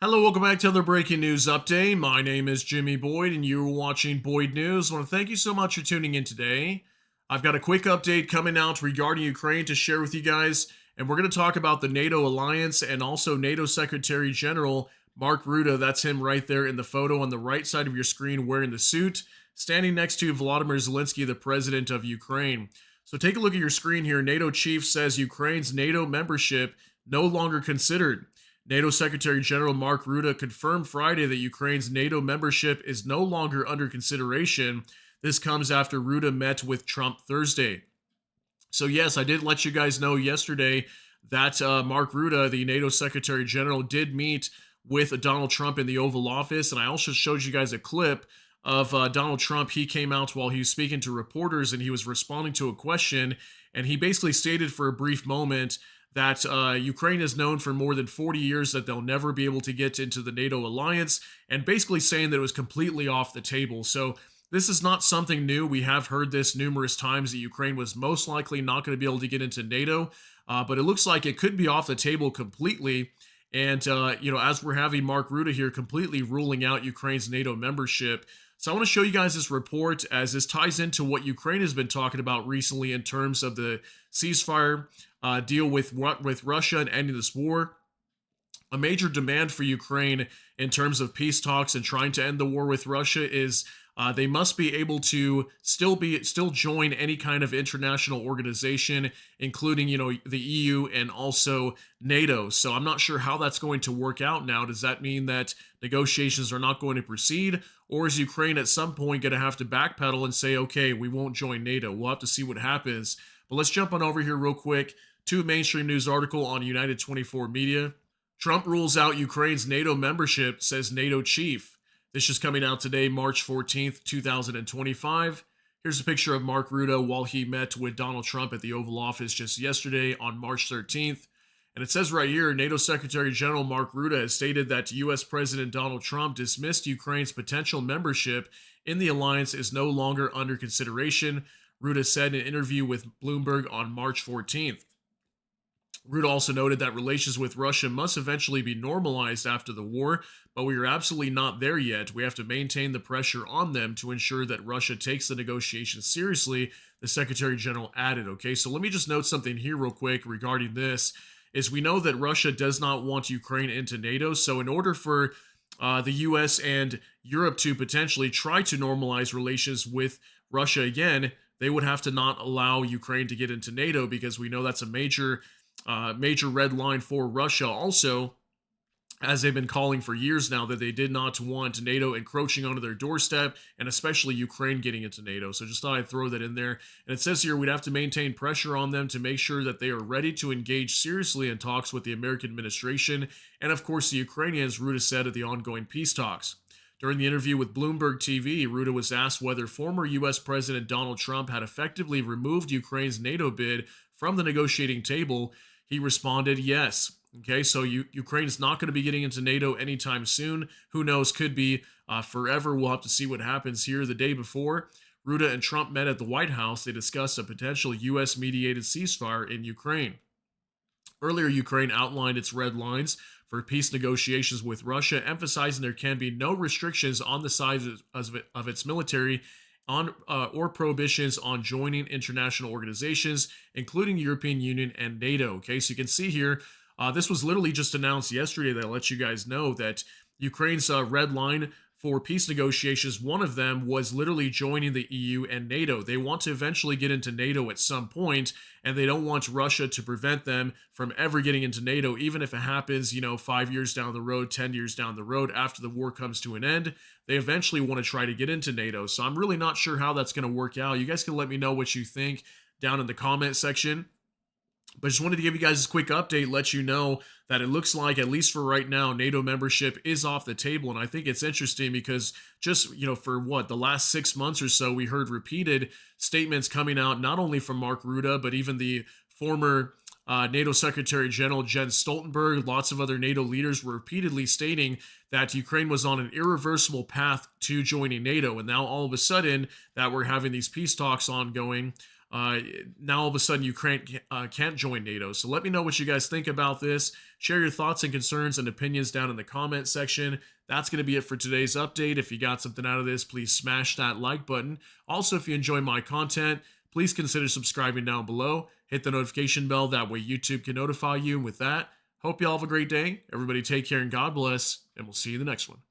Hello, welcome back to another breaking news update. My name is Jimmy Boyd, and you're watching Boyd News. I want to thank you so much for tuning in today. I've got a quick update coming out regarding Ukraine to share with you guys, and we're going to talk about the NATO alliance and also NATO Secretary General Mark Rutte. That's him right there in the photo on the right side of your screen wearing the suit, standing next to Volodymyr Zelensky, the president of Ukraine. So take a look at your screen here. NATO chief says Ukraine's NATO membership no longer considered. NATO Secretary General Mark Rutte confirmed Friday that Ukraine's NATO membership is no longer under consideration. This comes after Rutte met with Trump Thursday. So, yes, I did let you guys know yesterday that Mark Rutte, the NATO Secretary General, did meet with Donald Trump in the Oval Office. And I also showed you guys a clip of Donald Trump. He came out while he was speaking to reporters and he was responding to a question. And he basically stated for a brief moment that Ukraine is known for more than 40 years that they'll never be able to get into the NATO alliance, and basically saying that it was completely off the table. So this is not something new. We have heard this numerous times that Ukraine was most likely not going to be able to get into NATO, but it looks like it could be off the table completely. And, as we're having Mark Rutte here completely ruling out Ukraine's NATO membership. So I want to show you guys this report as this ties into what Ukraine has been talking about recently in terms of the ceasefire deal with Russia and ending this war. A major demand for Ukraine in terms of peace talks and trying to end the war with Russia is they must be able to still join any kind of international organization, including the EU and also NATO. So I'm not sure how that's going to work out now. Does that mean that negotiations are not going to proceed, or is Ukraine at some point going to have to backpedal and say, okay, we won't join NATO? We'll have to see what happens. But let's jump on over here real quick to a mainstream news article on United 24 Media. Trump rules out Ukraine's NATO membership, says NATO chief. This is coming out today, March 14th, 2025. Here's a picture of Mark Rutte while he met with Donald Trump at the Oval Office just yesterday on March 13th. And it says right here, NATO Secretary General Mark Rutte has stated that U.S. President Donald Trump dismissed Ukraine's potential membership in the alliance is no longer under consideration, Rutte said in an interview with Bloomberg on March 14th. Rutte also noted that relations with Russia must eventually be normalized after the war, but we are absolutely not there yet. We have to maintain the pressure on them to ensure that Russia takes the negotiations seriously, the Secretary General added. Okay, so let me just note something here real quick regarding this, is we know that Russia does not want Ukraine into NATO, so in order for the U.S. and Europe to potentially try to normalize relations with Russia again, they would have to not allow Ukraine to get into NATO, because we know that's a major red line for Russia also, as they've been calling for years now that they did not want NATO encroaching onto their doorstep, and especially Ukraine getting into NATO. So just thought I'd throw that in there. And it says here we'd have to maintain pressure on them to make sure that they are ready to engage seriously in talks with the American administration and, of course, the Ukrainians, Rutte said at the ongoing peace talks. During the interview with Bloomberg TV, Rutte was asked whether former U.S. President Donald Trump had effectively removed Ukraine's NATO bid from the negotiating table. He responded, yes. Okay, so Ukraine's not going to be getting into NATO anytime soon. Who knows? Could be forever. We'll have to see what happens here. The day before, Rutte and Trump met at the White House. They discussed a potential U.S.-mediated ceasefire in Ukraine. Earlier, Ukraine outlined its red lines for peace negotiations with Russia, emphasizing there can be no restrictions on the size of its military or prohibitions on joining international organizations, including the European Union and NATO. Okay, so you can see here, this was literally just announced yesterday that I'll let you guys know that Ukraine's red line for peace negotiations, one of them was literally joining the EU and NATO. They want to eventually get into NATO at some point, and they don't want Russia to prevent them from ever getting into NATO, even if it happens, 5 years down the road, 10 years down the road, after the war comes to an end. They eventually want to try to get into NATO. So I'm really not sure how that's going to work out. You guys can let me know what you think down in the comment section. But just wanted to give you guys a quick update, let you know that it looks like, at least for right now, NATO membership is off the table. And I think it's interesting because just, for the last 6 months or so, we heard repeated statements coming out, not only from Mark Rutte, but even the former NATO Secretary General Jens Stoltenberg. Lots of other NATO leaders were repeatedly stating that Ukraine was on an irreversible path to joining NATO. And now all of a sudden that we're having these peace talks ongoing, uh, now all of a sudden Ukraine can't join NATO. So let me know what you guys think about this. Share your thoughts and concerns and opinions down in the comment section. That's going to be it for today's update. If you got something out of this, please smash that like button. Also, if you enjoy my content, please consider subscribing down below. Hit the notification bell. That way YouTube can notify you. And with that, hope you all have a great day. Everybody take care and God bless. And we'll see you in the next one.